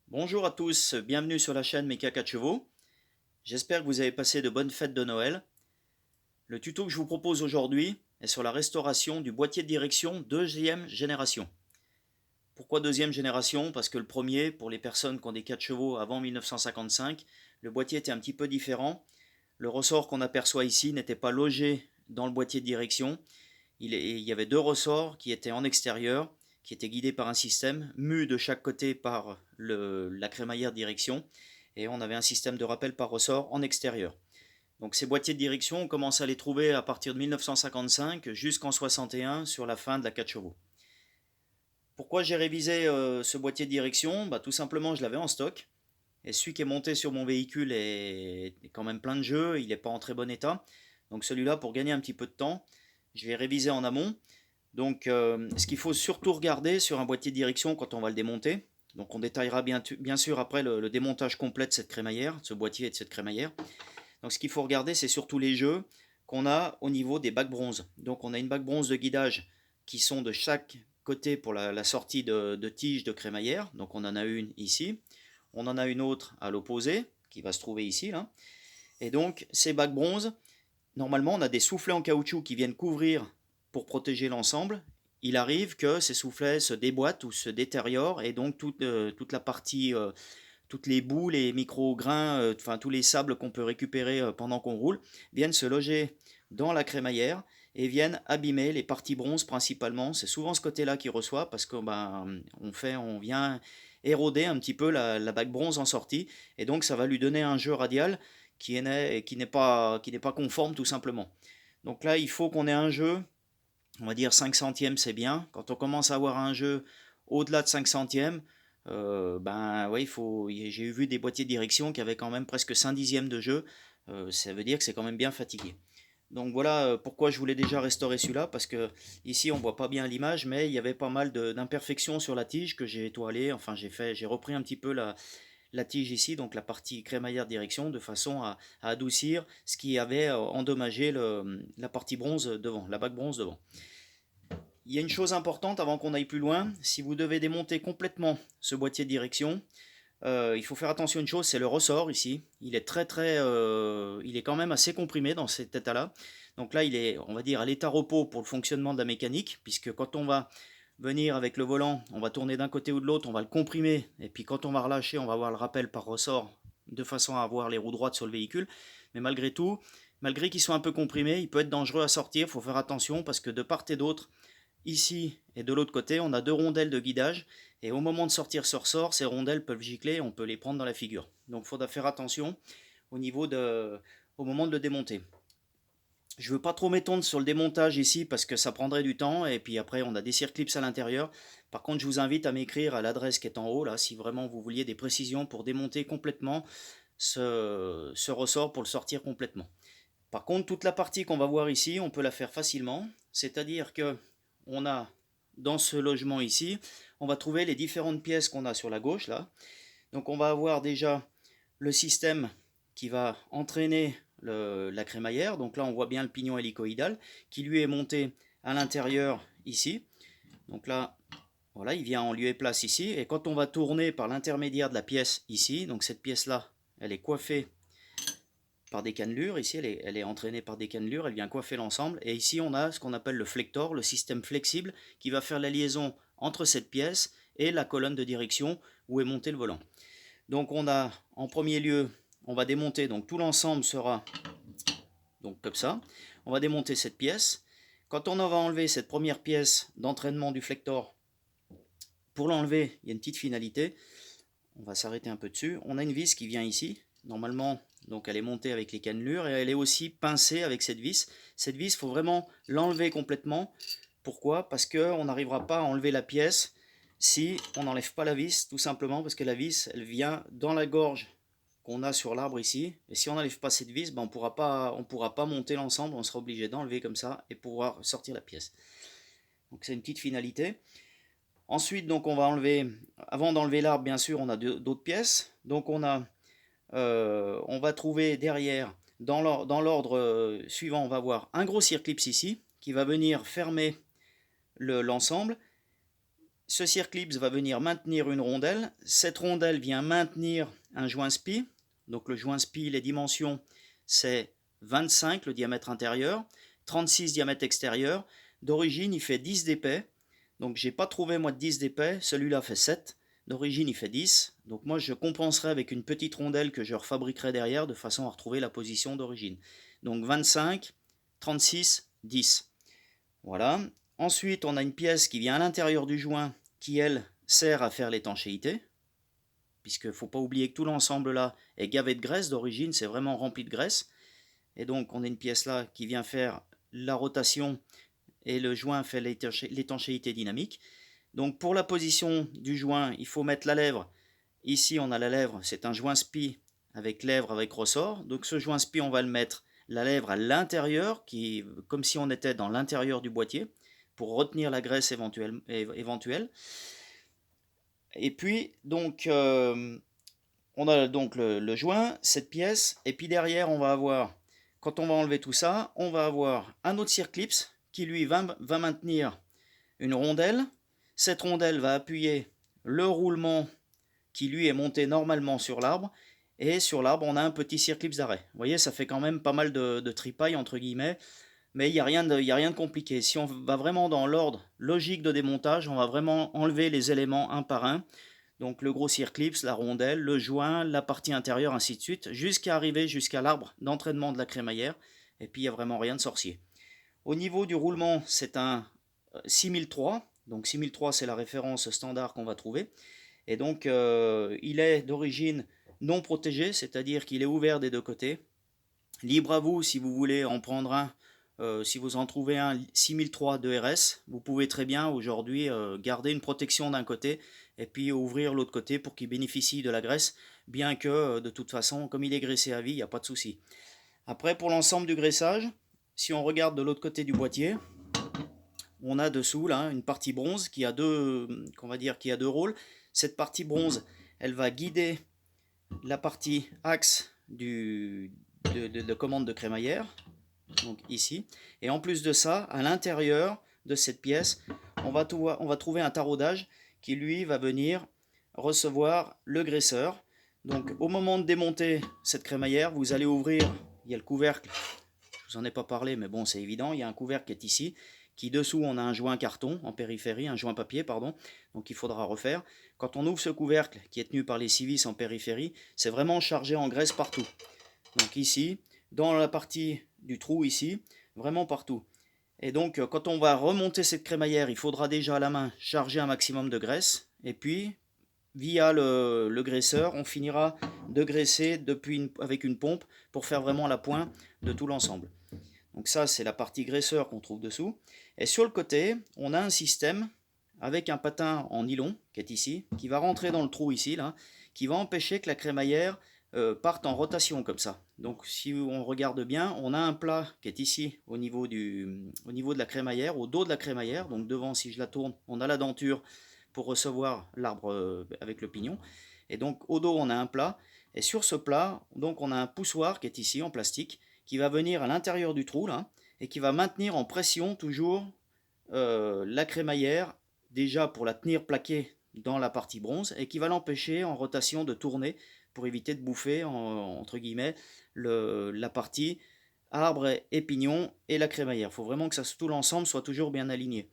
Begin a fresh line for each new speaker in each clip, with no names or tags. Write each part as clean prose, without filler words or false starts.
Bonjour à tous, bienvenue sur la chaîne Mecha 4 chevaux. J'espère que vous avez passé de bonnes fêtes de Noël. Le tuto que je vous propose aujourd'hui est sur la restauration du boîtier de direction deuxième génération. Pourquoi deuxième génération? Parce que le premier, pour les personnes qui ont des 4 chevaux avant 1955, le boîtier était un petit peu différent. Le ressort qu'on aperçoit ici n'était pas logé dans le boîtier de direction. Il y avait deux ressorts qui étaient en extérieur, qui étaient guidés par un système, mu de chaque côté par la crémaillère de direction, et on avait un système de rappel par ressort en extérieur. Donc ces boîtiers de direction, on commence à les trouver à partir de 1965 jusqu'en 61 sur la fin de la 4 chevaux. Pourquoi j'ai révisé ce boîtier de direction? Tout simplement, je l'avais en stock, et celui qui est monté sur mon véhicule est quand même plein de jeux, il n'est pas en très bon état. Donc celui-là, pour gagner un petit peu de temps, je vais réviser en amont. Donc, ce qu'il faut surtout regarder sur un boîtier de direction quand on va le démonter, donc on détaillera bien sûr après le démontage complet de cette crémaillère, de ce boîtier et de cette crémaillère. Donc, ce qu'il faut regarder, c'est surtout les jeux qu'on a au niveau des bacs bronze. Donc, on a une bac bronze de guidage qui sont de chaque côté pour la sortie de tige de crémaillère. Donc, on en a une ici. On en a une autre à l'opposé qui va se trouver ici, là. Et donc, ces bacs bronze, normalement, on a des soufflets en caoutchouc qui viennent couvrir pour protéger l'ensemble. Il arrive que ces soufflets se déboîtent ou se détériorent et donc toute la partie, toutes les boues, les micro-grains, enfin tous les sables qu'on peut récupérer pendant qu'on roule, viennent se loger dans la crémaillère et viennent abîmer les parties bronze principalement. C'est souvent ce côté-là qui reçoit parce que on vient éroder un petit peu la bague bronze en sortie et donc ça va lui donner un jeu radial qui n'est pas conforme tout simplement. Donc là, il faut qu'on ait un jeu, on va dire 5 centièmes, c'est bien. Quand on commence à avoir un jeu au-delà de 5 centièmes, ouais, j'ai vu des boîtiers de direction qui avaient quand même presque 5 dixièmes de jeu. Ça veut dire que c'est quand même bien fatigué. Donc voilà pourquoi je voulais déjà restaurer celui-là, parce que ici on voit pas bien l'image, mais il y avait pas mal d'imperfections sur la tige que j'ai étoilé. Enfin, j'ai repris un petit peu la tige ici, donc la partie crémaillère de direction, de façon à adoucir ce qui avait endommagé la partie bronze devant, la bague bronze devant. Il y a une chose importante avant qu'on aille plus loin, si vous devez démonter complètement ce boîtier de direction, il faut faire attention à une chose, c'est le ressort ici. Il est il est quand même assez comprimé dans cet état-là. Donc là, il est, on va dire, à l'état repos pour le fonctionnement de la mécanique, puisque quand on va venir avec le volant, on va tourner d'un côté ou de l'autre, on va le comprimer, et puis quand on va relâcher, on va avoir le rappel par ressort, de façon à avoir les roues droites sur le véhicule. Mais malgré tout, malgré qu'il soit un peu comprimé, il peut être dangereux à sortir, il faut faire attention, parce que de part et d'autre, ici et de l'autre côté, on a deux rondelles de guidage. Et au moment de sortir ce ressort, ces rondelles peuvent gicler, on peut les prendre dans la figure. Donc il faudra faire attention au moment de le démonter. Je ne veux pas trop m'étendre sur le démontage ici parce que ça prendrait du temps et puis après on a des circlips à l'intérieur. Par contre, je vous invite à m'écrire à l'adresse qui est en haut là si vraiment vous vouliez des précisions pour démonter complètement ce ressort pour le sortir complètement. Par contre, toute la partie qu'on va voir ici, on peut la faire facilement, c'est-à-dire que on a dans ce logement ici, on va trouver les différentes pièces qu'on a sur la gauche là. Donc on va avoir déjà le système qui va entraîner la crémaillère. Donc là on voit bien le pignon hélicoïdal qui lui est monté à l'intérieur ici. Donc là, voilà, il vient en lieu et place ici. Et quand on va tourner par l'intermédiaire de la pièce ici, donc cette pièce là, elle est coiffée par des cannelures. Ici, elle est entraînée par des cannelures, elle vient coiffer l'ensemble. Et ici, on a ce qu'on appelle le flector, le système flexible, qui va faire la liaison entre cette pièce et la colonne de direction où est monté le volant. Donc on a, en premier lieu, on va démonter, donc tout l'ensemble sera donc comme ça. On va démonter cette pièce. Quand on va enlever cette première pièce d'entraînement du flector, pour l'enlever, il y a une petite finalité. On va s'arrêter un peu dessus. On a une vis qui vient ici. Normalement, donc elle est montée avec les cannelures et elle est aussi pincée avec cette vis. Cette vis, il faut vraiment l'enlever complètement. Pourquoi? Parce qu'on n'arrivera pas à enlever la pièce si on n'enlève pas la vis, tout simplement parce que la vis, elle vient dans la gorge qu'on a sur l'arbre ici. Et si on n'enlève pas cette vis, on ne pourra pas monter l'ensemble. On sera obligé d'enlever comme ça et pouvoir sortir la pièce. Donc c'est une petite finalité. Ensuite, donc on va enlever, avant d'enlever l'arbre, bien sûr, on a d'autres pièces. Donc on va trouver derrière, dans l'ordre suivant, on va voir un gros circlips ici, qui va venir fermer l'ensemble. ce circlips va venir maintenir une rondelle. Cette rondelle vient maintenir un joint SPI. Donc le joint SPI, les dimensions, c'est 25 le diamètre intérieur, 36 diamètre extérieur. D'origine, il fait 10 d'épais. Donc j'ai pas trouvé moi de 10 d'épais. Celui-là fait 7. D'origine, il fait 10. Donc moi, je compenserai avec une petite rondelle que je refabriquerai derrière de façon à retrouver la position d'origine. Donc 25, 36, 10. Voilà. Ensuite, on a une pièce qui vient à l'intérieur du joint qui, elle, sert à faire l'étanchéité. Puisqu'il ne faut pas oublier que tout l'ensemble là est gavé de graisse. D'origine, c'est vraiment rempli de graisse. Et donc, on a une pièce là qui vient faire la rotation et le joint fait l'étanchéité dynamique. Donc, pour la position du joint, il faut mettre la lèvre. Ici, on a la lèvre, c'est un joint SPI avec lèvre avec ressort. Donc, ce joint SPI, on va le mettre la lèvre à l'intérieur, comme si on était dans l'intérieur du boîtier, pour retenir la graisse éventuelle. Et puis, donc, on a donc le joint, cette pièce, et puis derrière, on va avoir, quand on va enlever tout ça, on va avoir un autre circlips qui, lui, va maintenir une rondelle. Cette rondelle va appuyer le roulement qui, lui, est monté normalement sur l'arbre. Et sur l'arbre, on a un petit circlips d'arrêt. Vous voyez, ça fait quand même pas mal de tripailles, entre guillemets. Mais il n'y a rien de compliqué. Si on va vraiment dans l'ordre logique de démontage, on va vraiment enlever les éléments un par un. Donc le gros circlips, la rondelle, le joint, la partie intérieure, ainsi de suite, jusqu'à arriver jusqu'à l'arbre d'entraînement de la crémaillère. Et puis il n'y a vraiment rien de sorcier. Au niveau du roulement, c'est un 6003. Donc 6003, c'est la référence standard qu'on va trouver. Et donc il est d'origine non protégé, c'est-à-dire qu'il est ouvert des deux côtés. Libre à vous si vous voulez en prendre un. Si vous en trouvez un 6003 de RS, vous pouvez très bien aujourd'hui garder une protection d'un côté et puis ouvrir l'autre côté pour qu'il bénéficie de la graisse, bien que de toute façon, comme il est graissé à vie, il n'y a pas de souci. Après, pour l'ensemble du graissage, si on regarde de l'autre côté du boîtier, on a dessous là une partie bronze qui a deux rôles. Cette partie bronze, elle va guider la partie axe de commande de crémaillère, donc ici. Et en plus de ça, à l'intérieur de cette pièce, on va trouver un taraudage qui, lui, va venir recevoir le graisseur. Donc au moment de démonter cette crémaillère, vous allez ouvrir, il y a le couvercle, je vous en ai pas parlé, mais bon, c'est évident, il y a un couvercle qui est ici, qui dessous, on a un joint carton en périphérie, un joint papier, pardon, donc il faudra refaire. Quand on ouvre ce couvercle qui est tenu par les civis en périphérie, c'est vraiment chargé en graisse partout. Donc ici, dans la partie du trou ici, vraiment partout. Et donc quand on va remonter cette crémaillère, il faudra déjà à la main charger un maximum de graisse. Et puis, via le graisseur, on finira de graisser avec une pompe pour faire vraiment la pointe de tout l'ensemble. Donc ça, c'est la partie graisseur qu'on trouve dessous. Et sur le côté, on a un système avec un patin en nylon, qui est ici, qui va rentrer dans le trou ici, là, qui va empêcher que la crémaillère parte en rotation comme ça. Donc si on regarde bien, on a un plat qui est ici au niveau de la crémaillère, au dos de la crémaillère. Donc devant, si je la tourne, on a la denture pour recevoir l'arbre avec le pignon. Et donc au dos, on a un plat. Et sur ce plat, donc on a un poussoir qui est ici en plastique, qui va venir à l'intérieur du trou là, et qui va maintenir en pression toujours la crémaillère, déjà pour la tenir plaquée dans la partie bronze, et qui va l'empêcher en rotation de tourner pour éviter de bouffer entre guillemets la partie arbre et pignon et la crémaillère. Il faut vraiment que tout l'ensemble soit toujours bien aligné.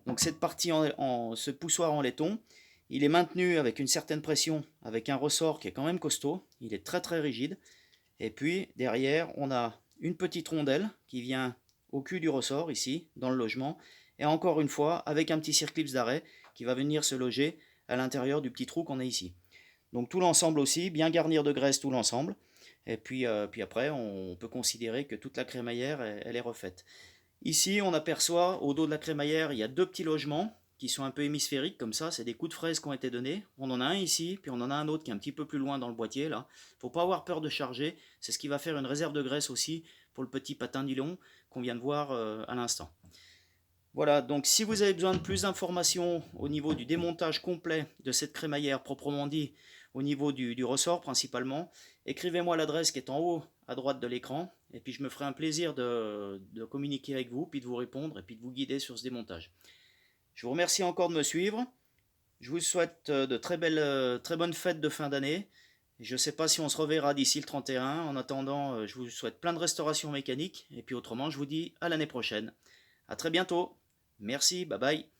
Donc cette partie, ce poussoir en laiton, il est maintenu avec une certaine pression, avec un ressort qui est quand même costaud, il est très très rigide. Et puis derrière, on a une petite rondelle qui vient au cul du ressort, ici, dans le logement. Et encore une fois, avec un petit circlips d'arrêt qui va venir se loger à l'intérieur du petit trou qu'on a ici. Donc tout l'ensemble aussi, bien garnir de graisse tout l'ensemble. Et puis après, on peut considérer que toute la crémaillère, elle est refaite. Ici, on aperçoit, au dos de la crémaillère, il y a deux petits logements qui sont un peu hémisphériques comme ça, c'est des coups de fraise qui ont été donnés. On en a un ici, puis on en a un autre qui est un petit peu plus loin dans le boîtier là. Faut pas avoir peur de charger, c'est ce qui va faire une réserve de graisse aussi pour le petit patin nylon qu'on vient de voir à l'instant. Voilà, donc si vous avez besoin de plus d'informations au niveau du démontage complet de cette crémaillère proprement dit, au niveau du ressort principalement, écrivez-moi l'adresse qui est en haut à droite de l'écran, et puis je me ferai un plaisir de communiquer avec vous, puis de vous répondre, et puis de vous guider sur ce démontage. Je vous remercie encore de me suivre. Je vous souhaite de très bonnes fêtes de fin d'année. Je ne sais pas si on se reverra d'ici le 31. En attendant, je vous souhaite plein de restaurations mécaniques. Et puis autrement, je vous dis à l'année prochaine. À très bientôt. Merci, bye bye.